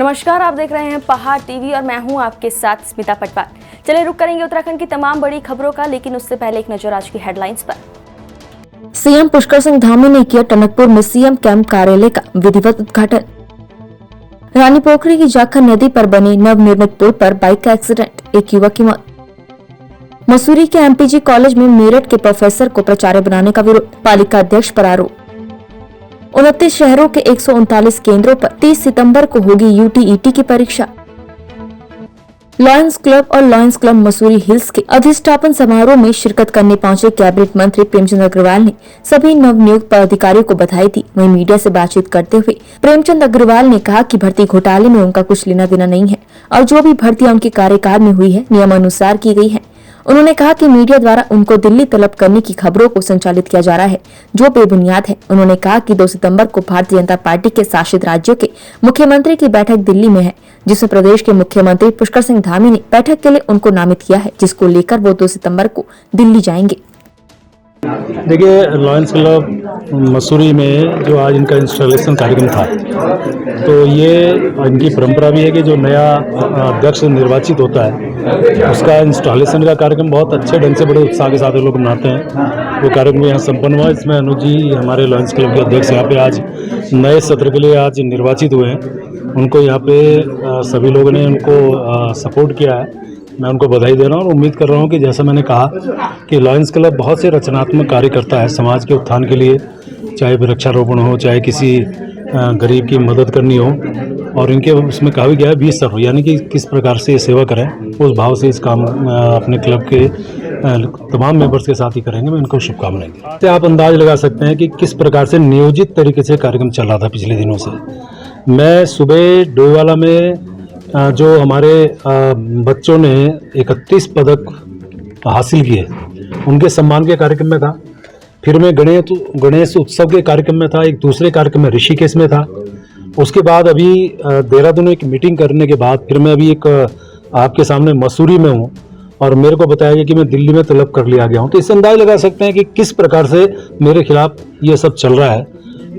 नमस्कार, आप देख रहे हैं पहाड़ टीवी और मैं हूं आपके साथ स्मिता पटवार। चलिए रुक करेंगे उत्तराखंड की तमाम बड़ी खबरों का, लेकिन उससे पहले एक नजर आज की हेडलाइंस पर। सीएम पुष्कर सिंह धामी ने किया टनकपुर में सीएम कैंप कार्यालय का विधिवत उद्घाटन। रानी पोखरी की जाखर नदी पर बने नवनिर्मित पुल पर बाइक का एक्सीडेंट, एक युवक की मौत। मसूरी के एमपीजी कॉलेज में मेरठ के प्रोफेसर को प्राचार्य बनाने का विरोध, पालिका अध्यक्ष पर आरोप। 29 शहरों के 139 केंद्रों पर 30 सितंबर को होगी यूटीईटी की परीक्षा। लॉयंस क्लब और लॉयंस क्लब मसूरी हिल्स के अधिष्ठापन समारोह में शिरकत करने पहुंचे कैबिनेट मंत्री प्रेमचंद अग्रवाल ने सभी नवनियुक्त पदाधिकारियों को बधाई दी। वहीं मीडिया से बातचीत करते हुए प्रेमचंद अग्रवाल ने कहा कि भर्ती घोटाले में उनका कुछ लेना देना नहीं है और जो भी भर्तियां उनके कार्यकाल में हुई है नियमानुसार की गई है। उन्होंने कहा कि मीडिया द्वारा उनको दिल्ली तलब करने की खबरों को संचालित किया जा रहा है जो बेबुनियाद है। उन्होंने कहा कि 2 सितंबर को भारतीय जनता पार्टी के शासित राज्यों के मुख्यमंत्री की बैठक दिल्ली में है, जिसमें प्रदेश के मुख्यमंत्री पुष्कर सिंह धामी ने बैठक के लिए उनको नामित किया है, जिसको लेकर वो 2 सितंबर को दिल्ली जाएंगे। देखिए, लॉयंस क्लब मसूरी में जो आज इनका इंस्टॉलेशन कार्यक्रम था, तो ये इनकी परंपरा भी है कि जो नया अध्यक्ष निर्वाचित होता है उसका इंस्टॉलेशन का कार्यक्रम बहुत अच्छे ढंग से बड़े उत्साह के साथ लोग मनाते हैं। वो कार्यक्रम यहाँ संपन्न हुआ। इसमें अनुज जी हमारे लॉयंस क्लब के अध्यक्ष यहाँ पे आज नए सत्र के लिए आज निर्वाचित हुए हैं। उनको यहाँ पे सभी लोगों ने उनको सपोर्ट किया है। मैं उनको बधाई दे रहा हूँ और उम्मीद कर रहा हूँ कि जैसा मैंने कहा कि लॉयंस क्लब बहुत से रचनात्मक कार्य करता है समाज के उत्थान के लिए, चाहे वृक्षारोपण हो, चाहे किसी गरीब की मदद करनी हो, और इनके उसमें कहा भी गया है 20 सर्व, यानी कि किस प्रकार से ये सेवा करें, उस भाव से इस काम अपने क्लब के तमाम मेंबर्स के साथ ही करेंगे। मैं इनको शुभकामनाएं दी। तो आप अंदाज लगा सकते हैं कि किस प्रकार से नियोजित तरीके से कार्यक्रम चल रहा था पिछले दिनों से। मैं सुबह डोईवाला में जो हमारे बच्चों ने 31 पदक हासिल किए, उनके सम्मान के कार्यक्रम में था। फिर मैं गणेश उत्सव के कार्यक्रम में था, एक दूसरे कार्यक्रम में ऋषिकेश में था। उसके बाद अभी देहरादून एक मीटिंग करने के बाद फिर मैं अभी एक आपके सामने मसूरी में हूँ और मेरे को बताया गया कि मैं दिल्ली में तलब कर लिया गया हूँ। तो इससे अंदाज लगा सकते हैं कि किस प्रकार से मेरे खिलाफ ये सब चल रहा है।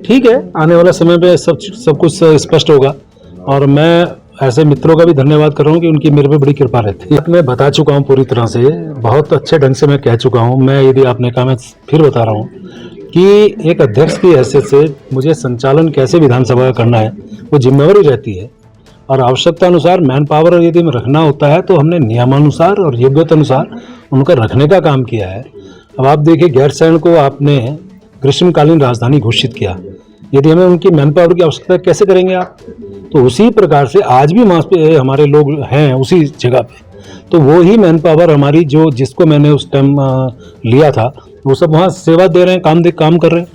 ठीक है, आने वाला समय पे सब कुछ स्पष्ट होगा और मैं ऐसे मित्रों का भी धन्यवाद कर रहा हूँ कि उनकी मेरे पे बड़ी कृपा रहती है। मैं बता चुका हूँ पूरी तरह से, बहुत अच्छे ढंग से मैं कह चुका हूँ। मैं यदि आपने कहा, मैं फिर बता रहा हूँ कि एक अध्यक्ष की हैसियत से मुझे संचालन कैसे विधानसभा का करना है वो जिम्मेवारी रहती है और आवश्यकता अनुसार मैन पावर यदि में रखना होता है तो हमने नियमानुसार और योग्यता अनुसार उनका रखने का काम किया है। अब आप देखिए, गैरसैंण को आपने ग्रीष्मकालीन राजधानी घोषित किया, यदि हमें उनकी मैन पावर की आवश्यकता कैसे करेंगे आप? तो उसी प्रकार से आज भी वहाँ पे हमारे लोग हैं उसी जगह पे, तो वो ही मैन पावर हमारी जो जिसको मैंने उस टाइम लिया था वो सब वहाँ सेवा दे रहे हैं, काम कर रहे हैं।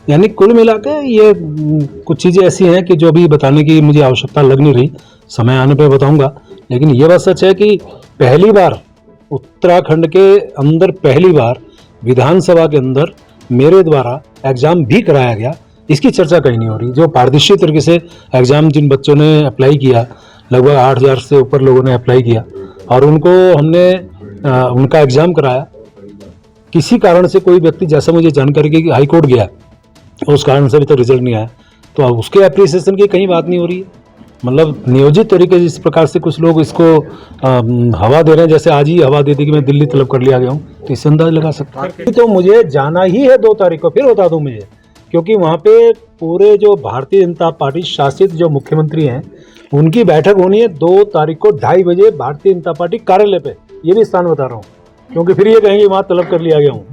यानी कुल मिलाकर ये कुछ चीज़ें ऐसी हैं कि जो अभी बताने की मुझे आवश्यकता लग नहीं रही, समय आने पे बताऊंगा। लेकिन ये बात सच है कि पहली बार उत्तराखंड के अंदर पहली बार विधानसभा के अंदर मेरे द्वारा एग्जाम भी कराया गया, इसकी चर्चा कहीं नहीं हो रही। जो पारदर्शी तरीके से एग्जाम जिन बच्चों ने अप्लाई किया, लगभग 8000 से ऊपर लोगों ने अप्लाई किया और उनको हमने उनका एग्जाम कराया। किसी कारण से कोई व्यक्ति, जैसा मुझे जानकारी की, हाई कोर्ट गया, उस कारण से अभी तक रिजल्ट नहीं आया, तो अब उसके अप्रिसिएशन की कहीं बात नहीं हो रही है। मतलब नियोजित तरीके से इस प्रकार से कुछ लोग इसको हवा दे रहे हैं, जैसे आज ही हवा दे दी कि मैं दिल्ली तलब कर लिया गया हूँ, तो इससे अंदाज लगा सकता हूँ। तो मुझे जाना ही है 2 तारीख को, फिर बता दूँ मुझे, क्योंकि वहाँ पे पूरे जो भारतीय जनता पार्टी शासित जो मुख्यमंत्री हैं उनकी बैठक होनी है 2 तारीख को 2:30 बजे भारतीय जनता पार्टी कार्यालय पे। ये भी स्थान बता रहा हूँ क्योंकि फिर ये कहेंगे वहाँ तलब कर लिया गया हूँ।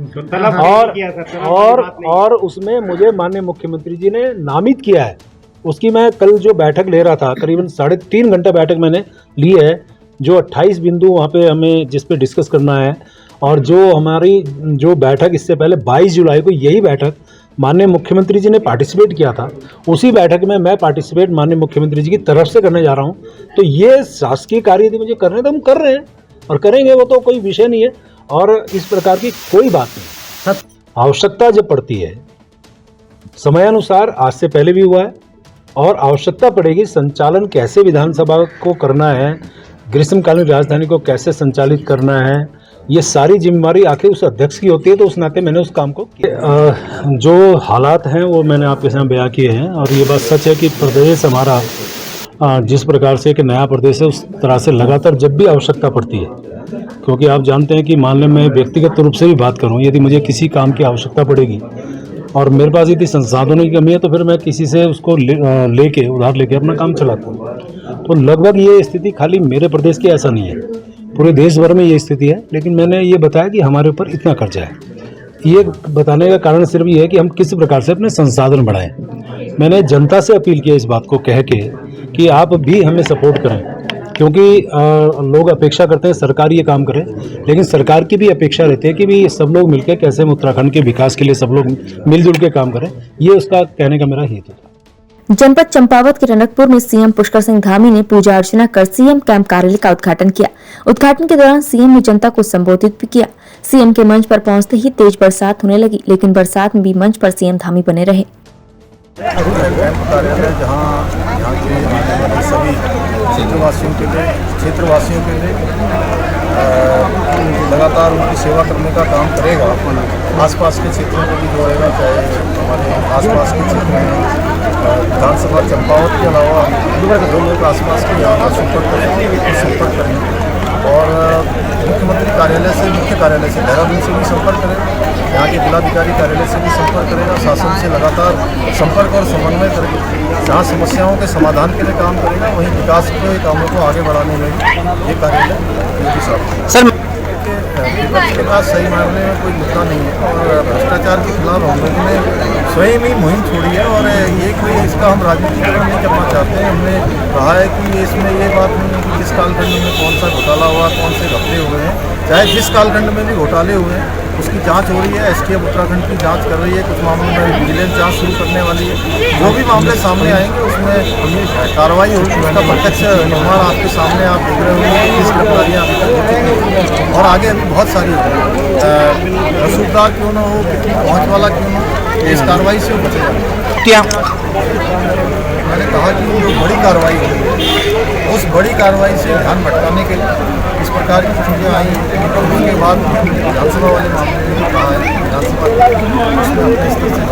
और उसमें मुझे माननीय मुख्यमंत्री जी ने नामित किया है। उसकी मैं कल जो बैठक ले रहा था, करीबन 3.5 घंटा बैठक मैंने ली है, जो 28 बिंदु वहाँ पे हमें जिस पे डिस्कस करना है। और जो हमारी जो बैठक इससे पहले 22 जुलाई को यही बैठक माननीय मुख्यमंत्री जी ने पार्टिसिपेट किया था, उसी बैठक में मैं पार्टिसिपेट माननीय मुख्यमंत्री जी की तरफ से करने जा रहा हूँ। तो ये शासकीय कार्य यदि मुझे करने तो हम कर रहे हैं और करेंगे, वो तो कोई विषय नहीं है और इस प्रकार की कोई बात नहीं। आवश्यकता जब पड़ती है, समयानुसार आज से पहले भी हुआ है और आवश्यकता पड़ेगी, संचालन कैसे विधानसभा को करना है, ग्रीष्मकालीन राजधानी को कैसे संचालित करना है, ये सारी जिम्मेवारी आखिर उस अध्यक्ष की होती है। तो उस नाते मैंने उस काम को जो हालात हैं वो मैंने आपके सामने बयां किए हैं और ये बात सच है कि प्रदेश हमारा जिस प्रकार से एक नया प्रदेश है, उस तरह से लगातार जब भी आवश्यकता पड़ती है, क्योंकि आप जानते हैं कि मान लें मैं व्यक्तिगत रूप से भी बात करूं, यदि मुझे किसी काम की आवश्यकता पड़ेगी और मेरे पास यदि संसाधनों की कमी है, तो फिर मैं किसी से उसको लेके उधार लेके अपना काम चलाता हूँ। तो लगभग ये स्थिति खाली मेरे प्रदेश की ऐसा नहीं है, पूरे देश भर में ये स्थिति है। लेकिन मैंने ये बताया कि हमारे ऊपर इतना कर्जा है। ये बताने का कारण सिर्फ ये है कि हम किस प्रकार से अपने संसाधन बढ़ाएं। मैंने जनता से अपील किया इस बात को कह के कि आप भी हमें सपोर्ट करें, क्योंकि लोग अपेक्षा करते हैं सरकार ये काम करे, लेकिन सरकार की भी अपेक्षा रहती है कि भी सब लोग मिलकर कैसे हम उत्तराखंड के विकास के लिए सब लोग मिलजुल के काम करें। ये उसका कहने का मेरा हेतु था। जनपद चंपावत के टनकपुर में सीएम पुष्कर सिंह धामी ने पूजा अर्चना कर सीएम कैंप कार्यालय का उद्घाटन किया। उद्घाटन के दौरान सीएम ने जनता को संबोधित भी किया। सीएम के मंच पर पहुंचते ही तेज बरसात होने लगी, लेकिन बरसात में भी मंच पर सीएम धामी बने रहे। कैंप कार्यालय जहाँ यहाँ के आने वाले सभी क्षेत्रवासियों के लिए लगातार उनकी सेवा करने का काम करेगा। आसपास के क्षेत्रों को भी जोड़ेगा, चाहे हमारे आसपास के क्षेत्र में विधानसभा चंपावत के अलावा जो लोग आसपास के यहाँ पर संपर्क करेंगे और मुख्यमंत्री मुख्य कार्यालय से देहरादून से भी संपर्क करेगा, यहाँ के जिलाधिकारी कार्यालय से भी संपर्क करेगा, शासन से लगातार संपर्क और समन्वय करके जहाँ समस्याओं के समाधान के लिए काम करेगा, वहीं विकास के कामों को आगे बढ़ाने में ये कार्यालय योगी साहब सर विपक्ष के पास सही मायने में कोई मुद्दा नहीं है और भ्रष्टाचार के खिलाफ हम लोगों ने स्वयं ही मुहिम छोड़ी है और ये कोई इसका हम राजनीतिकरण नहीं करना चाहते हैं। हमने कहा है कि इसमें ये बात नहीं है कि किस कालखंड में कौन सा घोटाला हुआ, कौन से घपले हुए हैं, चाहे जिस कालखंड में भी घोटाले हुए हैं उसकी जांच हो रही है। एसटीएफ उत्तराखंड की जांच कर रही है, कुछ मामलों में विजिलेंस जांच शुरू करने वाली है। जो भी मामले सामने आएंगे उसमें कार्रवाई होगी, उसका प्रत्यक्ष निर्माण आपके सामने आप देख रहे होंगे, किस गिरफ्तारियाँ अभी तक हो चुकी हैं और आगे अभी बहुत सारी रसूखदार क्यों ना हो, कितनी पहुँच वाला क्यों ना हो, इस कार्रवाई से बचेगा। क्या मैंने कहा कि जो बड़ी कार्रवाई होगी उस बड़ी कार्रवाई से ध्यान भटकाने के लिए इस प्रकार की चीज़ें आई, उसके बाद विधानसभा वाले मामले में कहा है विधानसभा अपने स्तर से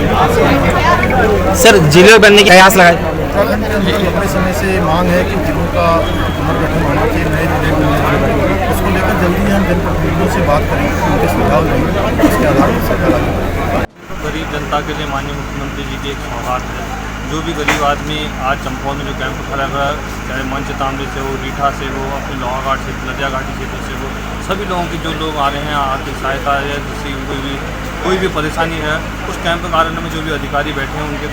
जाँच करेंगे। सर जिले बनने की प्रयास लगाए। उत्तराखंड के अंदर लंबे समय से मांग है कि जिलों का पुनर्गठन होना चाहिए, नए जिले बनने, उसको लेकर जल्दी हम जनप्रतिनिधियों से बात करेंगे, उनके सुझाव लेंगे, उसके आधार पर सरकार आगे। गरीब जनता के लिए माननीय मुख्यमंत्री जी की एक सौगात है। जो भी गरीब आदमी आज चंपावत में जो कैंप खड़ा हुआ, चाहे मंच तांबे से हो, रीठा से हो, अपने लोहाघाट से, नदिया घाटी क्षेत्र से हो, सभी लोगों की जो लोग आ रहे हैं आर्थिक सहायता है, जिससे कोई भी परेशानी है, उस कैंप कार्यालय में जो भी अधिकारी बैठे हैं उनके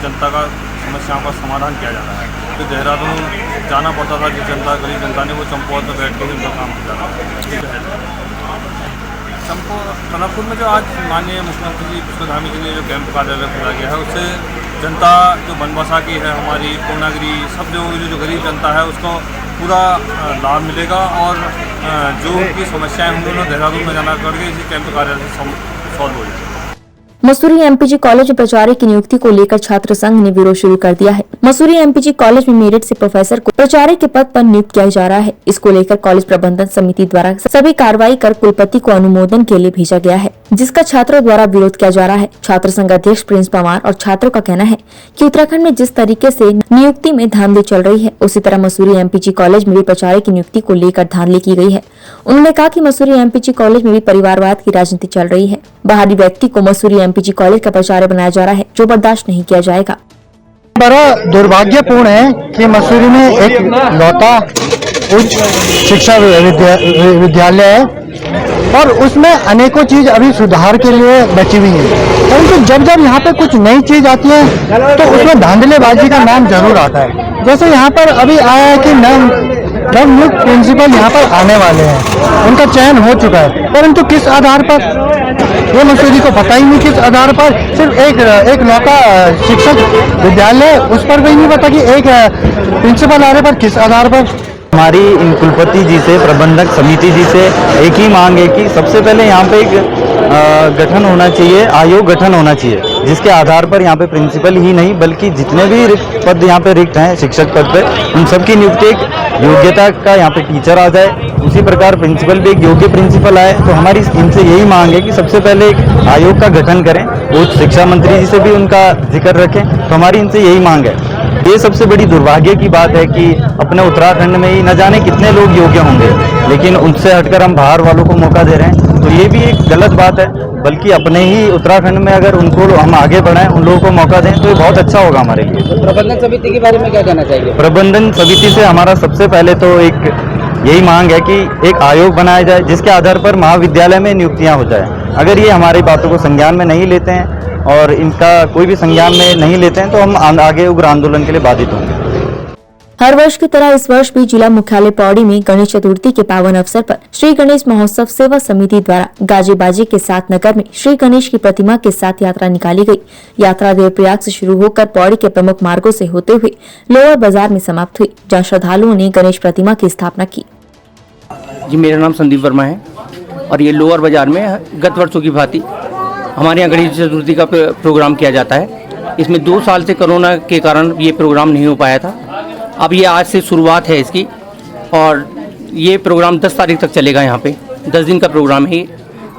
जनता का समस्याओं का समाधान किया जा रहा है। तो देहरादून जाना पड़ता था जिस जनता गरीब जनता ने, वो चंपावत में बैठ कर उनका काम किया जा रहा है। टनकपुर में जो आज माननीय मुख्यमंत्री जी पुष्कर धामी के लिए जो कैंप कार्यालय खोला गया है, उससे जनता जो बनबसा की है, हमारी पूर्णागिरी, सब जो गरीब जनता है उसको पूरा लाभ मिलेगा और जो उनकी समस्याएं होंगी उन्हें देहरादून में जाना करके इसी कैंप कार्यालय से सॉल्व हो जाएगी। मसूरी एमपीजी कॉलेज में प्राचार्य की नियुक्ति को लेकर छात्र संघ ने विरोध शुरू कर दिया है। मसूरी एमपीजी कॉलेज में मेरिट से प्रोफेसर को प्राचार्य के पद पर नियुक्त किया जा रहा है। इसको लेकर कॉलेज प्रबंधन समिति द्वारा सभी कार्रवाई कर कुलपति को अनुमोदन के लिए भेजा गया है, जिसका छात्रों द्वारा विरोध किया जा रहा है। छात्र संघ अध्यक्ष प्रिंस पवार और छात्रों का कहना है कि उत्तराखंड में जिस तरीके से नियुक्ति में धांधली चल रही है, उसी तरह मसूरी एमपीजी कॉलेज में भी प्राचार्य की नियुक्ति को लेकर धांधली की गई है। उन्होंने कहा कि मसूरी एमपीजी कॉलेज में भी परिवारवाद की राजनीति चल रही है। बाहरी व्यक्ति को मसूरी एमपीजी कॉलेज का प्राचार्य बनाया जा रहा है, जो बर्दाश्त नहीं किया जाएगा। बड़ा दुर्भाग्यपूर्ण है कि मसूरी में एक लौता उच्च शिक्षा विद्यालय है और उसमें अनेकों चीज अभी सुधार के लिए बची हुई है, परंतु जब जब यहाँ पे कुछ नई चीज आती है तो उसमें धांधलेबाजी का नाम जरूर आता है। जैसे यहाँ पर अभी आया है कि नवनियुक्त प्रिंसिपल यहाँ पर आने वाले हैं, उनका चयन हो चुका है, परंतु किस आधार पर ये मसूरी को पता ही नहीं, किस आधार पर सिर्फ एक लौता शिक्षक विद्यालय, उस पर भी नहीं पता कि एक प्रिंसिपल आने पर किस आधार पर। हमारी इन कुलपति जी से, प्रबंधक समिति जी से एक ही मांग है कि सबसे पहले यहाँ पे एक गठन होना चाहिए, आयोग गठन होना चाहिए, जिसके आधार पर यहाँ पे प्रिंसिपल ही नहीं बल्कि जितने भी पद यहाँ पे रिक्त हैं शिक्षक पद पे, उन सबकी नियुक्ति एक योग्यता का यहाँ पे टीचर आ जाए। उसी प्रकार प्रिंसिपल भी एक योग्य प्रिंसिपल आए। तो हमारी इनसे यही मांग है कि सबसे पहले एक आयोग का गठन करें, उच्च शिक्षा मंत्री जी से भी उनका जिक्र रखें। तो हमारी इनसे यही मांग है। ये सबसे बड़ी दुर्भाग्य की बात है कि अपने उत्तराखंड में ही न जाने कितने लोग योग्य होंगे, लेकिन उनसे हटकर हम बाहर वालों को मौका दे रहे हैं, तो ये भी एक गलत बात है। बल्कि अपने ही उत्तराखंड में अगर उनको हम आगे बढ़ाएं, उन लोगों को मौका दें, तो ये बहुत अच्छा होगा हमारे लिए। प्रबंधन समिति के बारे में क्या कहना चाहिए? प्रबंधन समिति से हमारा सबसे पहले तो एक यही मांग है कि एक आयोग बनाया जाए जिसके आधार पर महाविद्यालय में नियुक्तियां हो जाए। अगर ये हमारी बातों को संज्ञान में नहीं लेते हैं और इनका कोई भी संज्ञान में नहीं लेते हैं, तो हम आगे उग्र आंदोलन के लिए बाधित होंगे। हर वर्ष की तरह इस वर्ष भी जिला मुख्यालय पौड़ी में गणेश चतुर्थी के पावन अवसर पर श्री गणेश महोत्सव सेवा समिति द्वारा गाजे बाजे के साथ नगर में श्री गणेश की प्रतिमा के साथ यात्रा निकाली गई। यात्रा देवप्रयाग से शुरू होकर पौड़ी के प्रमुख मार्गों से होते हुए लोअर बाजार में समाप्त हुई, जहां श्रद्धालुओं ने गणेश प्रतिमा की स्थापना की। जी, मेरा नाम संदीप वर्मा है और ये लोअर बाजार में गत वर्षों की भांति हमारे यहाँ गणेश चतुर्थी का प्रोग्राम किया जाता है। इसमें 2 साल से कोरोना के कारण ये प्रोग्राम नहीं हो पाया था। अब ये आज से शुरुआत है इसकी और ये प्रोग्राम 10 तारीख तक चलेगा। यहाँ पे 10 दिन का प्रोग्राम है।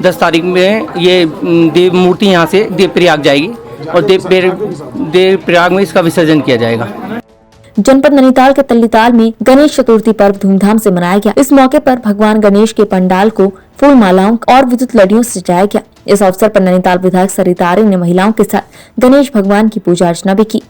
10 तारीख में ये देव मूर्ति यहाँ से देवप्रयाग जाएगी और देवप्रयाग में इसका विसर्जन किया जाएगा। जनपद नैनीताल के तल्लीताल में गणेश चतुर्थी पर्व धूमधाम से मनाया गया। इस मौके पर भगवान गणेश के पंडाल को फूल मालाओं और विद्युत लड़ियों से सजाया गया। इस अवसर पर नैनीताल विधायक सरिता आर्य ने महिलाओं के साथ गणेश भगवान की पूजा अर्चना भी की।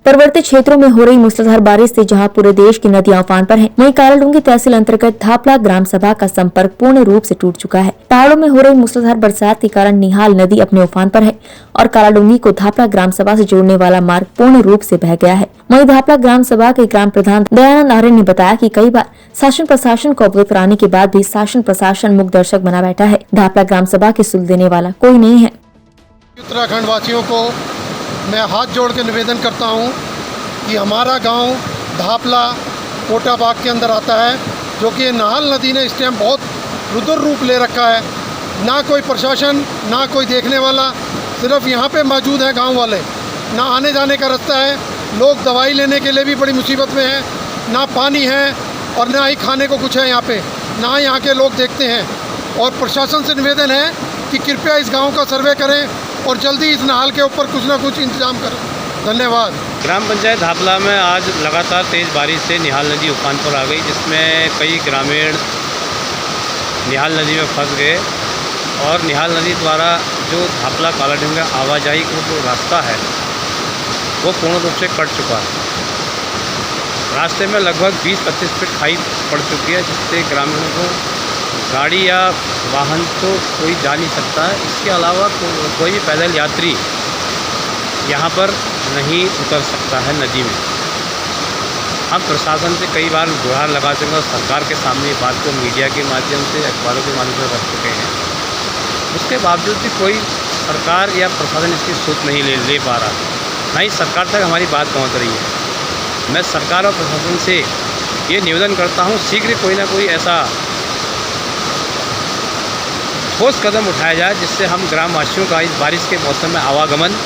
पर्वतीय क्षेत्रों में हो रही मूसलाधार बारिश से जहां पूरे देश की नदियां उफान पर हैं, वहीं कालाडूंगी तहसील अंतर्गत धापला ग्राम सभा का संपर्क पूर्ण रूप से टूट चुका है। पहाड़ों में हो रही मूसलाधार बरसात के कारण निहाल नदी अपने उफान पर है और कालाडूंगी को धापला ग्राम सभा से जोड़ने वाला मार्ग पूर्ण रूप से बह गया है। वहीं धापला ग्राम सभा के ग्राम प्रधान दयानंद आर्य ने बताया कि कई बार शासन प्रशासन को अवगत कराने के बाद भी शासन प्रशासन मुख दर्शक बना बैठा है। धापला ग्राम सभा की सुध देने वाला कोई नहीं है। उत्तराखंड वासियों को मैं हाथ जोड़ के निवेदन करता हूं कि हमारा गांव धापला कोटा बाग के अंदर आता है, जो कि नाहल नदी ने इस टाइम बहुत रुद्र रूप ले रखा है। ना कोई प्रशासन, ना कोई देखने वाला, सिर्फ यहाँ पे मौजूद है गांव वाले। ना आने जाने का रास्ता है, लोग दवाई लेने के लिए भी बड़ी मुसीबत में हैं। ना पानी है और ना ही खाने को कुछ है यहाँ पे, ना यहाँ के लोग देखते हैं। और प्रशासन से निवेदन है कि कृपया इस गांव का सर्वे करें और जल्दी इस नाहल के ऊपर कुछ ना कुछ इंतजाम करें। धन्यवाद। ग्राम पंचायत धापला में आज लगातार तेज़ बारिश से निहाल नदी उफान पर आ गई, जिसमें कई ग्रामीण निहाल नदी में फंस गए और निहाल नदी द्वारा जो धापला कालाडूंगी आवाजाही का जो रास्ता है वो पूर्ण रूप से कट चुका है। रास्ते में लगभग 20-25 फीट खाई पड़ चुकी है, जिससे ग्रामीणों को गाड़ी या वाहन तो कोई जा नहीं सकता है। इसके अलावा कोई भी पैदल यात्री यहाँ पर नहीं उतर सकता है नदी में। हम प्रशासन से कई बार गुहार लगा चुके हैं और सरकार के सामने बात को मीडिया के माध्यम से, अखबारों के माध्यम से रख चुके हैं। उसके बावजूद भी कोई सरकार या प्रशासन इसकी सूच नहीं ले पा रहा, ना ही सरकार तक हमारी बात पहुँच रही है। मैं सरकार और प्रशासन से ये निवेदन करता हूँ, शीघ्र कोई ना कोई ऐसा ठोस कदम उठाया जाए जिससे हम ग्रामवासियों का इस बारिश के मौसम में आवागमन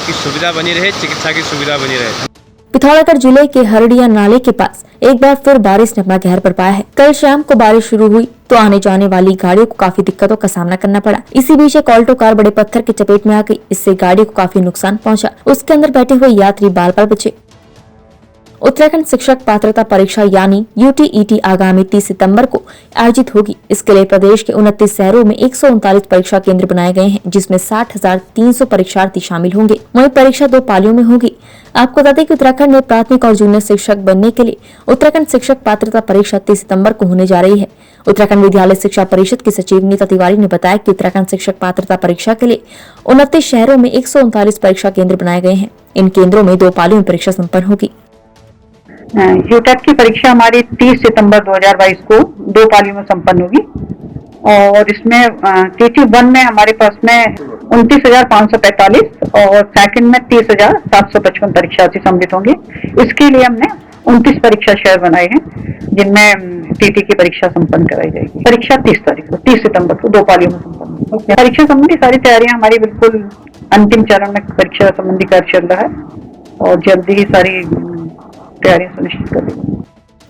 की सुविधा बनी रहे, चिकित्सा की सुविधा बनी रहे। पिथौरागढ़ जिले के हरडिया नाले के पास एक बार फिर बारिश ने अपना कहर बरपाया है। कल शाम को बारिश शुरू हुई तो आने जाने वाली गाड़ियों को काफी दिक्कतों का सामना करना पड़ा। इसी बीच एक ऑल्टो कार बड़े पत्थर की चपेट में आ गई। इससे गाड़ी को काफी नुकसान पहुंचा। उसके अंदर बैठे हुए यात्री बाल बाल बचे। उत्तराखंड शिक्षक पात्रता परीक्षा यानी UTET आगामी 30 सितंबर को आयोजित होगी। इसके लिए प्रदेश के 29 शहरों में 139 परीक्षा केंद्र बनाए गए हैं, जिसमें 60,300 परीक्षार्थी शामिल होंगे। वहीं परीक्षा 2 पालियों में होगी। आपको बता दें कि उत्तराखंड में प्राथमिक और जूनियर शिक्षक बनने के लिए उत्तराखंड शिक्षक पात्रता परीक्षा 30 सितंबर को होने जा रही है। उत्तराखंड विद्यालय शिक्षा परिषद की सचिव नीता तिवारी ने बताया कि उत्तराखंड शिक्षक पात्रता परीक्षा के लिए 29 शहरों में 139 परीक्षा केंद्र बनाए गए हैं। इन केंद्रों में 2 पालियों में परीक्षा संपन्न होगी। यूटेट की परीक्षा हमारी 30 सितंबर 2022 को 2 पालियों में संपन्न होगी और इसमें TT1 में हमारे पास में 29,545 और सेकंड में 30,755 परीक्षार्थी सम्मिलित होंगे। इसके लिए हमने 29 परीक्षा शहर बनाए हैं, जिनमें TT की परीक्षा संपन्न कराई जाएगी। परीक्षा 30 तारीख को 30 सितंबर को 2 पालियों में संपन्न होगी। परीक्षा संबंधी सारी तैयारियां हमारी बिल्कुल अंतिम चरण में परीक्षा संबंधी कार्य चल रहा है और जल्दी ही सारी तैयारियां सुनिश्चित कर दी।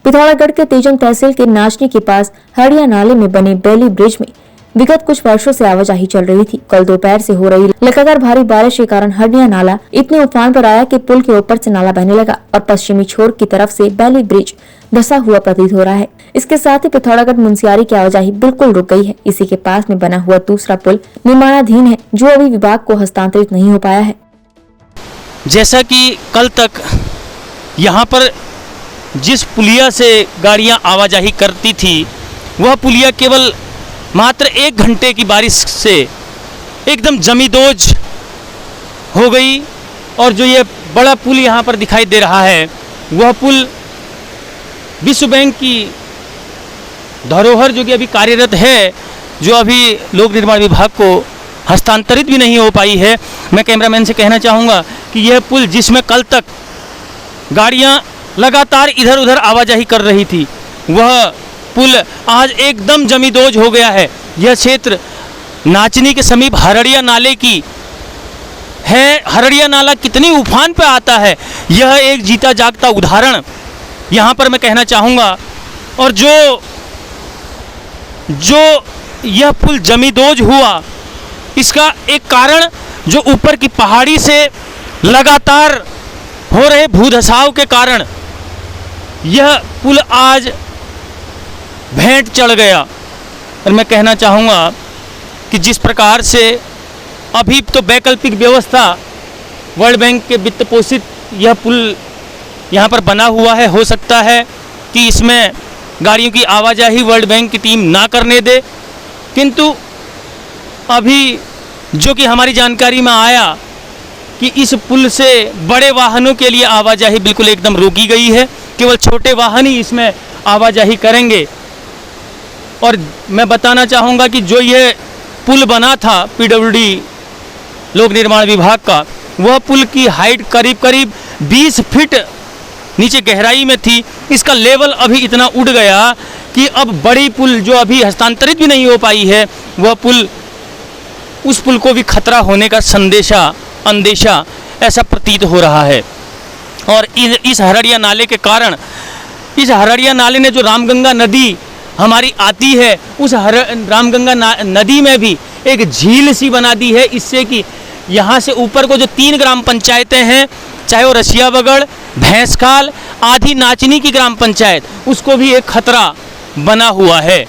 पिथौरागढ़ के तेजम तहसील के नाचनी के पास हरडिया नाले में बने बेली ब्रिज में विगत कुछ वर्षों से आवाजाही चल रही थी। कल दोपहर से हो रही लगातार भारी बारिश के कारण हरडिया नाला इतने उफान पर आया कि पुल के ऊपर से नाला बहने लगा और पश्चिमी छोर की तरफ से बैली ब्रिज धंसा हुआ प्रतीत हो रहा है। इसके साथ ही पिथौरागढ़ मुंसियारी की आवाजाही बिल्कुल रुक गई है। इसी के पास में बना हुआ दूसरा पुल निर्माणाधीन है, जो अभी विभाग को हस्तांतरित नहीं हो पाया है। जैसा कि कल तक यहाँ पर जिस पुलिया से गाड़ियाँ आवाजाही करती थी, वह पुलिया केवल मात्र 1 घंटे की बारिश से एकदम जमींदोज हो गई और जो ये बड़ा पुल यहाँ पर दिखाई दे रहा है, वह पुल विश्व बैंक की धरोहर जो कि अभी कार्यरत है, जो अभी लोक निर्माण विभाग को हस्तांतरित भी नहीं हो पाई है। मैं कैमरामैन से कहना चाहूँगा कि यह पुल जिसमें कल तक गाड़ियाँ लगातार इधर उधर आवाजाही कर रही थी, वह पुल आज एकदम जमींदोज हो गया है। यह क्षेत्र नाचनी के समीप हरड़िया नाले की है। हरड़िया नाला कितनी उफान पे आता है, यह एक जीता जागता उदाहरण यहाँ पर मैं कहना चाहूँगा। और जो यह पुल जमींदोज हुआ, इसका एक कारण जो ऊपर की पहाड़ी से लगातार हो रहे भूधसाव के कारण यह पुल आज भेंट चढ़ गया। और मैं कहना चाहूँगा कि जिस प्रकार से अभी तो वैकल्पिक व्यवस्था वर्ल्ड बैंक के वित्त पोषित यह पुल यहाँ पर बना हुआ है, हो सकता है कि इसमें गाड़ियों की आवाजाही वर्ल्ड बैंक की टीम ना करने दे, किंतु अभी जो कि हमारी जानकारी में आया कि इस पुल से बड़े वाहनों के लिए आवाजाही बिल्कुल एकदम रोकी गई है। केवल छोटे वाहन ही इसमें आवाजाही करेंगे। और मैं बताना चाहूँगा कि जो ये पुल बना था पीडब्ल्यूडी लोक निर्माण विभाग का, वह पुल की हाइट करीब करीब 20 फीट नीचे गहराई में थी। इसका लेवल अभी इतना उड़ गया कि अब बड़ी पुल जो अभी हस्तांतरित भी नहीं हो पाई है, वह पुल, उस पुल को भी खतरा होने का अंदेशा ऐसा प्रतीत हो रहा है। और इस हरड़िया नाले के कारण, इस हरड़िया नाले ने जो रामगंगा नदी हमारी आती है, उस रामगंगा नदी में भी एक झील सी बना दी है, इससे कि यहाँ से ऊपर को जो 3 ग्राम पंचायतें हैं, चाहे वो रसियाबगढ़, भैंसखाल आदि नाचनी की ग्राम पंचायत, उसको भी एक खतरा बना हुआ है।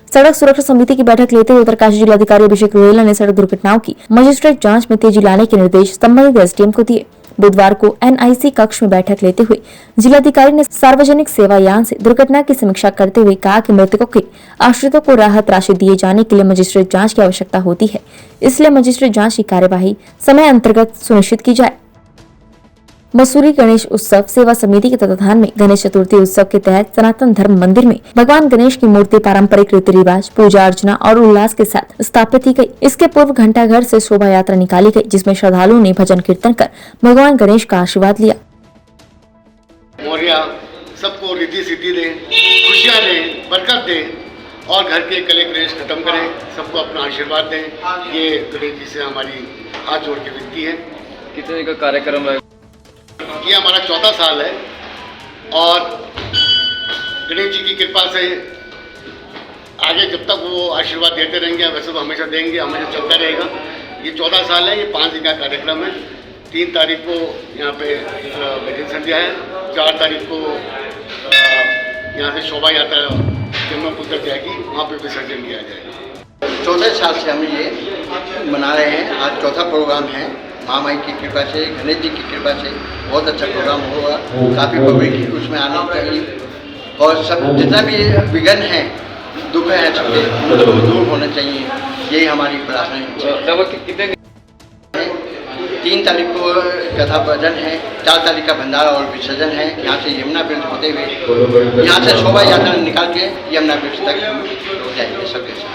सड़क सुरक्षा समिति की बैठक लेते हुए उत्तरकाशी जिलाधिकारी अभिषेक रोहेला ने सड़क दुर्घटनाओं की मजिस्ट्रेट जांच में तेजी लाने के निर्देश संबंधित एसडीएम को दिए। बुधवार को एनआईसी कक्ष में बैठक लेते हुए जिलाधिकारी ने सार्वजनिक सेवायान से दुर्घटना की समीक्षा करते हुए कहा कि मृतकों के आश्रितों को राहत राशि दिए जाने के लिए मजिस्ट्रेट जांच की आवश्यकता होती है, इसलिए मजिस्ट्रेट जांच की कार्यवाही समय अंतर्गत सुनिश्चित की जाए। मसूरी गणेश उत्सव सेवा समिति के तत्वाधान में गणेश चतुर्थी उत्सव के तहत सनातन धर्म मंदिर में भगवान गणेश की मूर्ति पारंपरिक रीति रिवाज, पूजा अर्चना और उल्लास के साथ स्थापित की गई। इसके पूर्व घंटाघर से शोभा यात्रा निकाली गई, जिसमें श्रद्धालुओं ने भजन कीर्तन कर भगवान गणेश का आशीर्वाद लिया। मौर्या सबको रिद्धि सिद्धि दे, खुशियाँ दे, बरकत दे और घर के कले क्लेश खत्म करें, सबको अपना आशीर्वाद दें। ये गणेश जी से हमारी हाथ जोड़ के विनती है। कितने का कार्यक्रम है? ये हमारा 14 साल है और गणेश जी की कृपा से आगे जब तक वो आशीर्वाद देते रहेंगे, वैसे तो हमेशा देंगे, हमेशा चलता रहेगा। ये 14 साल है, ये 5 दिन का कार्यक्रम है। 3 तारीख को यहाँ पे भजन संध्या है, 4 तारीख को यहाँ से शोभा यात्रा जन्म पुत्र जाएगी, वहाँ पे विसर्जन किया जाएगा। 14 साल से हम ये मना रहे हैं। आज चौथा प्रोग्राम है। महामाई की कृपा से, गणेश जी की कृपा से बहुत अच्छा प्रोग्राम होगा। काफ़ी पब्लिक उसमें आना चाहिए और सब जितना भी विघ्न है, दुख है, सबके दूर होना चाहिए, यही हमारी प्रार्थना है। 3 तारीख को कथा भजन है, 4 तारीख का भंडारा और विसर्जन है। यहाँ से यमुना ब्रिज होते हुए यहाँ से शोभा यात्रा निकाल के यमुना ब्रिज तक हो जाएंगे सबके साथ।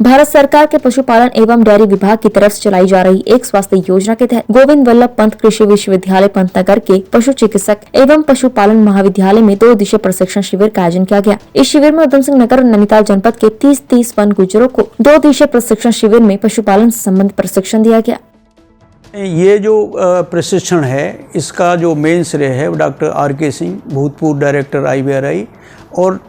भारत सरकार के पशुपालन एवं डेयरी विभाग की तरफ से चलाई जा रही एक स्वास्थ्य योजना के तहत गोविंद वल्लभ पंत कृषि विश्वविद्यालय पंतनगर के पशु चिकित्सक एवं पशुपालन महाविद्यालय में 2 दिवसीय प्रशिक्षण शिविर का आयोजन किया गया। इस शिविर में उधम सिंह नगर और नैनीताल जनपद के 30 वन गुज्जरों को 2 दिवसीय प्रशिक्षण शिविर में पशुपालन से संबंधित प्रशिक्षण दिया गया। ये जो प्रशिक्षण है, इसका जो मेन श्रेय है डॉक्टर RK सिंह, भूतपूर्व डायरेक्टर IVRI और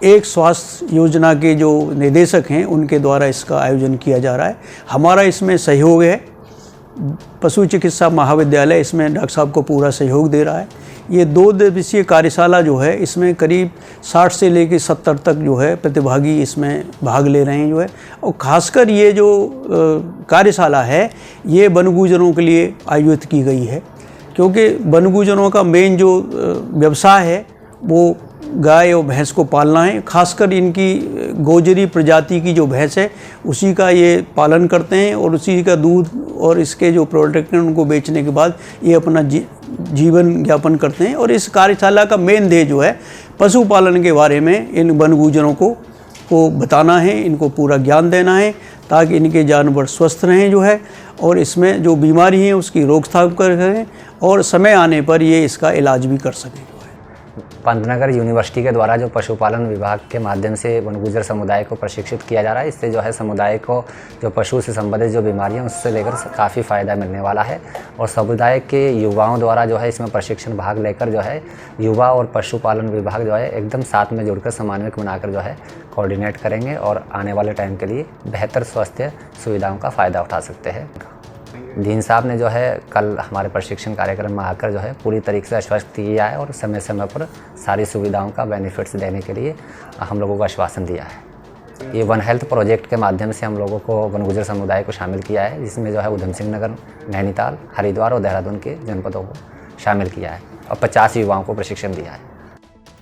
एक स्वास्थ्य योजना के जो निदेशक हैं उनके द्वारा इसका आयोजन किया जा रहा है। हमारा इसमें सहयोग है, पशु चिकित्सा महाविद्यालय इसमें डॉक्टर साहब को पूरा सहयोग दे रहा है। ये 2 दिवसीय कार्यशाला जो है इसमें करीब 60 से लेकर 70 तक जो है प्रतिभागी इसमें भाग ले रहे हैं जो है। और ख़ासकर ये जो कार्यशाला है ये वनगुजरों के लिए आयोजित की गई है, क्योंकि वनगुजरों का मेन जो व्यवसाय है वो गाय और भैंस को पालना है। खासकर इनकी गोजरी प्रजाति की जो भैंस है उसी का ये पालन करते हैं और उसी का दूध और इसके जो प्रोडक्ट हैं उनको बेचने के बाद ये अपना जीवन यापन करते हैं। और इस कार्यशाला का मेन ध्येय जो है पशुपालन के बारे में इन वनगुजरों को बताना है, इनको पूरा ज्ञान देना है ताकि इनके जानवर स्वस्थ रहें जो है, और इसमें जो बीमारी है उसकी रोकथाम करें और समय आने पर ये इसका इलाज भी कर सकें। पंतनगर यूनिवर्सिटी के द्वारा जो पशुपालन विभाग के माध्यम से वनगुजर समुदाय को प्रशिक्षित किया जा रहा है, इससे जो है समुदाय को जो पशु से संबंधित जो बीमारियां उससे लेकर काफ़ी फ़ायदा मिलने वाला है। और समुदाय के युवाओं द्वारा जो है इसमें प्रशिक्षण भाग लेकर जो है युवा और पशुपालन विभाग जो है एकदम साथ में जुड़कर समन्वय बनाकर जो है कोऑर्डिनेट करेंगे और आने वाले टाइम के लिए बेहतर स्वास्थ्य सुविधाओं का फ़ायदा उठा सकते हैं। डीन साहब ने जो है कल हमारे प्रशिक्षण कार्यक्रम में आकर जो है पूरी तरीके से आश्वस्त किया है और समय समय पर सारी सुविधाओं का बेनिफिट्स देने के लिए हम लोगों को आश्वासन दिया है। ये वन हेल्थ प्रोजेक्ट के माध्यम से हम लोगों को वनगुजर समुदाय को शामिल किया है, जिसमें जो है उधम सिंह नगर, नैनीताल, हरिद्वार और देहरादून के जनपदों को शामिल किया है और 50 युवाओं को प्रशिक्षण दिया है।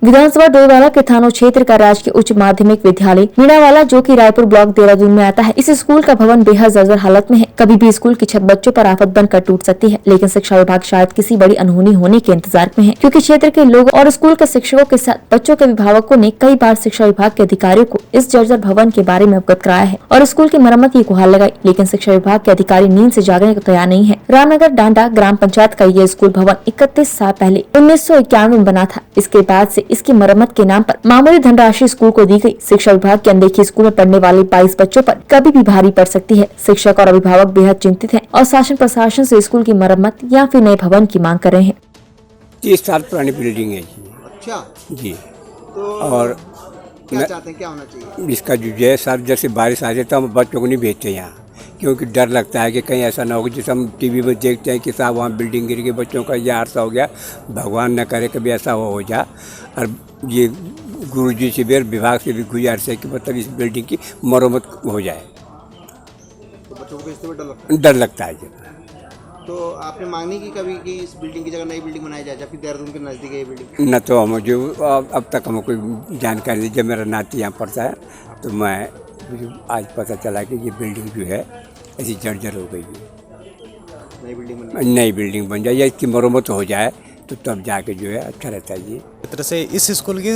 विधानसभा डोईवाला के थानो क्षेत्र का राजकीय उच्च माध्यमिक विद्यालय मीणावाला जो कि रायपुर ब्लॉक देहरादून में आता है, इस स्कूल का भवन बेहद जर्जर हालत में है। कभी भी स्कूल की छत बच्चों पर आफत बनकर टूट सकती है, लेकिन शिक्षा विभाग शायद किसी बड़ी अनहोनी होने के इंतजार में है, क्योंकि क्षेत्र के लोगों और स्कूल के शिक्षकों के साथ बच्चों के अभिभावकों ने कई बार शिक्षा विभाग के अधिकारियों को इस जर्जर भवन के बारे में अवगत कराया है और स्कूल की मरम्मत की गुहार लगाई, लेकिन शिक्षा विभाग के अधिकारी नींद से जागने को तैयार नहीं है। रामनगर डांडा ग्राम पंचायत का ये स्कूल भवन 31 साल पहले 1991 में बना था। इसके बाद से इसकी मरम्मत के नाम पर मामूली धनराशि स्कूल को दी गई। शिक्षा विभाग की अनदेखी स्कूल में पढ़ने वाले 22 बच्चों पर कभी भी भारी पड़ सकती है। शिक्षक और अभिभावक बेहद चिंतित हैं और शासन प्रशासन से स्कूल की मरम्मत या फिर नए भवन की मांग कर रहे हैं। 30 साल पुरानी बिल्डिंग है जी। अच्छा जी। तो और क्या चाहते हैं, क्या होना चाहिए? इसका जो है सर, जैसे बारिश आ जाए तो हम बच्चों को नहीं भेजते यहाँ, क्योंकि डर लगता है कि कहीं ऐसा ना हो। जैसे हम टीवी में देखते हैं कि साहब वहाँ बिल्डिंग गिर गई, बच्चों का ये हादसा हो गया, भगवान न करे कभी ऐसा हो जाए। और ये गुरुजी से भी विभाग से भी गुजारिश है कि मतलब इस बिल्डिंग की मरम्मत हो जाए। तो बच्चों को भेजते हुए डर लगता है जी। तो आपने मांग नहीं की कभी कि इस बिल्डिंग की जगह नई बिल्डिंग बनाई जाए, जबकि देहरादून के नज़दीक है ये बिल्डिंग? न तो मुझे अब तक हमें कोई जानकारी दी। जब मेरा नाती यहाँ पढ़ता है तो मुझे आज पता चला कि ये बिल्डिंग जो है ऐसी जर्जर हो गई है। नई बिल्डिंग बन जाए या इसकी मरम्मत हो जाए तो तब जाके जो है अच्छा रहता है। ये तरह से इस स्कूल की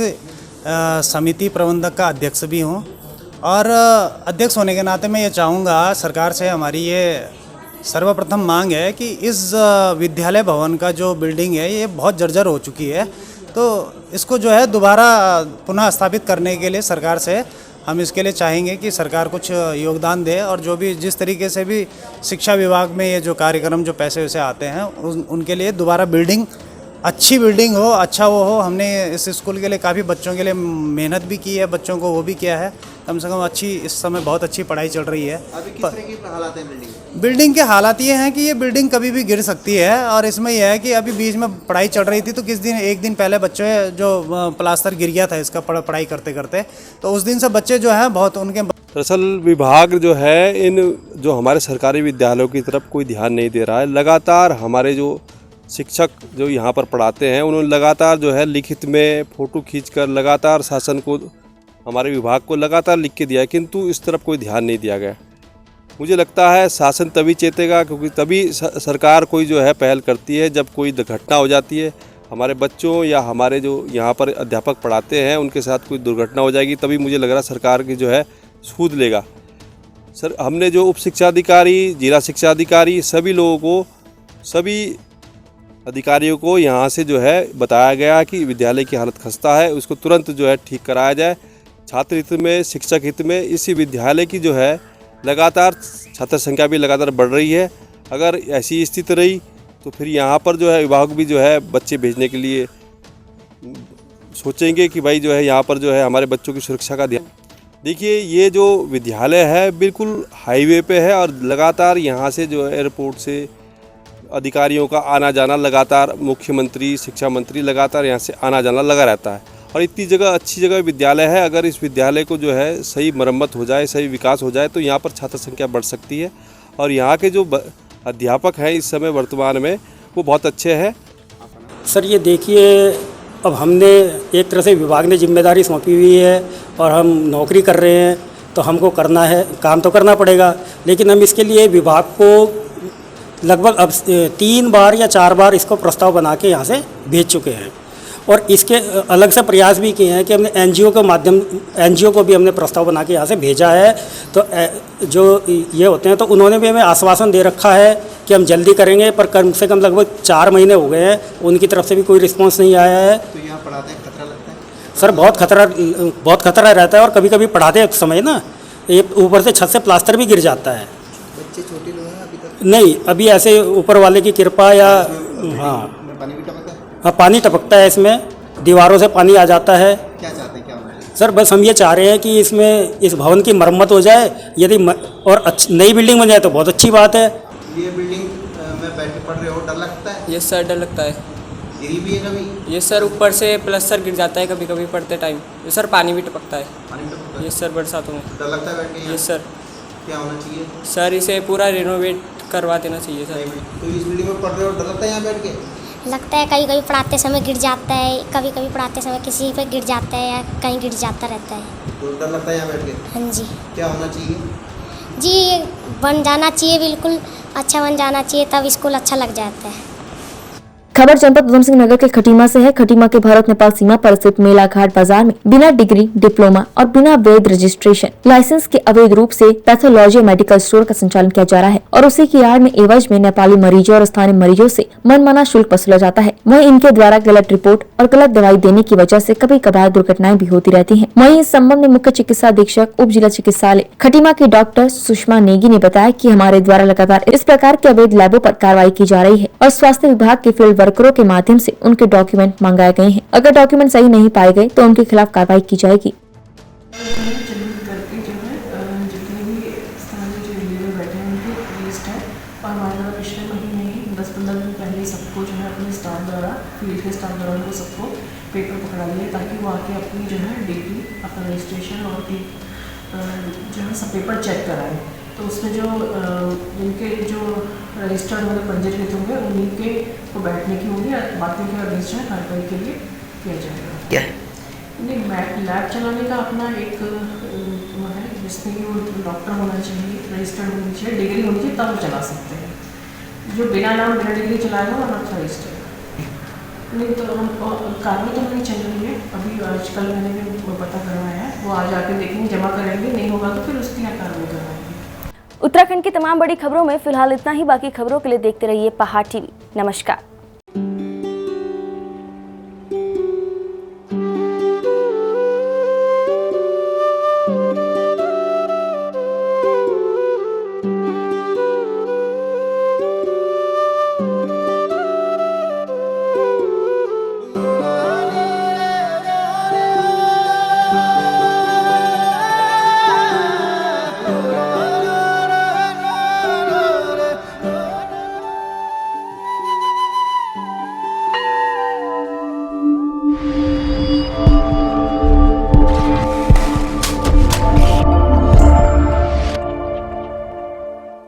समिति प्रबंधक का अध्यक्ष भी हूँ और अध्यक्ष होने के नाते मैं ये चाहूँगा सरकार से हमारी ये सर्वप्रथम मांग है कि इस विद्यालय भवन का जो बिल्डिंग है ये बहुत जर्जर हो चुकी है, तो इसको जो है दोबारा पुनः स्थापित करने के लिए सरकार से हम इसके लिए चाहेंगे कि सरकार कुछ योगदान दे और जो भी जिस तरीके से भी शिक्षा विभाग में ये जो कार्यक्रम जो पैसे वैसे आते हैं उनके लिए दोबारा बिल्डिंग अच्छी बिल्डिंग हो, अच्छा वो हो। हमने इस स्कूल के लिए काफ़ी बच्चों के लिए मेहनत भी की है, बच्चों को वो भी किया है। कम से कम अच्छी इस समय बहुत अच्छी पढ़ाई चल रही है। अभी किस तरह की हालात हैं बिल्डिंग के हालात ये हैं कि ये बिल्डिंग कभी भी गिर सकती है और इसमें यह है कि अभी बीच में पढ़ाई चल रही थी तो एक दिन पहले बच्चे जो प्लास्टर गिर गया था इसका पढ़ाई करते करते, तो उस दिन से बच्चे जो है बहुत उनके दरअसल विभाग जो है इन जो हमारे सरकारी विद्यालयों की तरफ कोई ध्यान नहीं दे रहा है। लगातार हमारे जो शिक्षक जो यहाँ पर पढ़ाते हैं उन्होंने लगातार जो है लिखित में फ़ोटो खींचकर लगातार शासन को, हमारे विभाग को लगातार लिख के दिया है, किंतु इस तरफ कोई ध्यान नहीं दिया गया। मुझे लगता है शासन तभी चेतेगा क्योंकि तभी सरकार कोई जो है पहल करती है जब कोई घटना हो जाती है। हमारे बच्चों या हमारे जो यहाँ पर अध्यापक पढ़ाते हैं उनके साथ कोई दुर्घटना हो जाएगी, तभी मुझे लग रहा सरकार की जो है सूद लेगा। सर, हमने जो उप शिक्षा अधिकारी, जिला शिक्षा अधिकारी, सभी लोगों को, सभी अधिकारियों को यहाँ से जो है बताया गया कि विद्यालय की हालत खस्ता है, उसको तुरंत जो है ठीक कराया जाए। छात्र हित में, शिक्षक हित में इसी विद्यालय की जो है लगातार छात्र संख्या भी लगातार बढ़ रही है। अगर ऐसी स्थिति रही तो फिर यहाँ पर जो है विभाग भी जो है बच्चे भेजने के लिए सोचेंगे कि भाई जो है यहाँ पर जो है हमारे बच्चों की सुरक्षा का ध्यान। देखिए ये जो विद्यालय है बिल्कुल हाईवे पे है और लगातार यहाँ से जो है एयरपोर्ट से अधिकारियों का आना जाना लगातार, मुख्यमंत्री, शिक्षा मंत्री लगातार यहाँ से आना जाना लगा रहता है। और इतनी जगह अच्छी जगह विद्यालय है, अगर इस विद्यालय को जो है सही मरम्मत हो जाए, सही विकास हो जाए तो यहाँ पर छात्र संख्या बढ़ सकती है। और यहाँ के जो अध्यापक हैं इस समय वर्तमान में वो बहुत अच्छे हैं। सर ये देखिए, अब हमने एक तरह से विभाग ने जिम्मेदारी सौंपी हुई है और हम नौकरी कर रहे हैं तो हमको करना है, काम तो करना पड़ेगा। लेकिन हम इसके लिए विभाग को लगभग अब 3 बार या 4 बार इसको प्रस्ताव बना के यहाँ से भेज चुके हैं और इसके अलग से प्रयास भी किए हैं कि हमने एनजीओ को भी हमने प्रस्ताव बना के यहाँ से भेजा है। तो जो ये होते हैं तो उन्होंने भी हमें आश्वासन दे रखा है कि हम जल्दी करेंगे, पर कम से कम लगभग 4 महीने हो गए हैं, उनकी तरफ से भी कोई रिस्पांस नहीं आया है। तो यहाँ पढ़ाते हैं खतरा लगता है? सर बहुत खतरा रहता है और कभी कभी पढ़ाते समय ना ये ऊपर से छत से प्लास्टर भी गिर जाता है। बच्चे छोटे लोग हैं अभी तक? नहीं, अभी ऐसे ऊपर वाले की कृपा या पानी भी टपकता है? हाँ, पानी टपकता है, इसमें दीवारों से पानी आ जाता है। क्या चाहते हैं, क्या होना चाहिए? सर बस हम ये चाह रहे हैं कि इसमें इस भवन की मरम्मत हो जाए, यदि और नई बिल्डिंग बन जाए तो बहुत अच्छी बात है। ये बिल्डिंग में बैठ के पढ़ रहे हो, डर लगता है? यस सर, डर लगता है। गिरी भी है कभी? यस सर, ऊपर से प्लास्टर गिर जाता है कभी कभी पढ़ते टाइम। यस सर, पानी भी टपकता है। पानी में टपकता है? यस सर, बरसातों में। डर लगता है बैठ के? Yes sir. क्या होना चाहिए? सर इसे पूरा रिनोवेट करवा देना चाहिए सर। तो इस बिल्डिंग में पढ़ रहे हो, डर लगता है यहाँ बैठ के? लगता है, कभी कभी पढ़ाते समय गिर जाता है, कभी कभी पढ़ाते समय किसी पे गिर जाता है या कहीं गिर जाता रहता है। तो डर लगता है यहाँ बैठ के? हाँ जी। क्या होना चाहिए? जी बन जाना चाहिए, बिल्कुल अच्छा बन जाना चाहिए, तब स्कूल अच्छा लग जाता है। खबर जनपद उधम सिंह नगर के खटीमा से है। खटीमा के भारत नेपाल सीमा पर स्थित मेला घाट बाजार में बिना डिग्री, डिप्लोमा और बिना वैध रजिस्ट्रेशन लाइसेंस के अवैध रूप से पैथोलॉजी मेडिकल स्टोर का संचालन किया जा रहा है और उसी की आड़ में एवज में नेपाली मरीजों और स्थानीय मरीजों से मनमाना शुल्क वसूला जाता है। वहीं इनके द्वारा गलत रिपोर्ट और गलत दवाई देने की वजह से कभी कभार दुर्घटनाएं भी होती रहती है। वहीं इस संबंध में मुख्य चिकित्सा अधीक्षक उप जिला चिकित्सालय खटीमा की डॉक्टर सुषमा नेगी ने बताया कि हमारे द्वारा लगातार इस प्रकार के अवैध लैबों पर कार्रवाई की जा रही है और स्वास्थ्य विभाग के फील्ड वर्करों के माध्यम से उनके डॉक्यूमेंट मंगाए गए हैं। अगर डॉक्यूमेंट सही नहीं पाए गए तो उनके खिलाफ कार्रवाई की जाएगी। और हमारे द्वारा पिछले महीने ही 10-15 दिन पहले ही सबको जो है अपने स्टाफ द्वारा, फील्ड के स्टाफ द्वारा उनको सबको पेपर पकड़ा दिए ताकि वो आके अपनी जो है डिग्री, अपना रजिस्ट्रेशन और जो है सब पेपर चेक कराएं। तो उसमें जो जिनके जो रजिस्टर्ड मतलब पंजीकृत होंगे उन्हीं के को बैठने की होंगी, बाकी के रजिस्टर कार्रवाई के लिए किया जाएगा। क्या नहीं, लैब चलाने का अपना एक वो है जिसमें कि वो डॉक्टर होना चाहिए, रजिस्टर्ड होनी चाहिए, डिग्री होनी चाहिए, तब वो चला सकते हैं। जो बिना नाम बिना डिग्री चलाएगा वो नॉट रजिस्टर्ड। नहीं तो हम कार्रवाई तो नहीं चल रही है अभी, आजकल मैंने भी पता करवाया है, वो आज आके देखेंगे, जमा करेंगे, नहीं होगा तो फिर उसकी कार्रवाई करवाएंगे। उत्तराखंड की तमाम बड़ी खबरों में फिलहाल इतना ही। बाकी खबरों के लिए देखते रहिए पहाड़ टीवी। नमस्कार।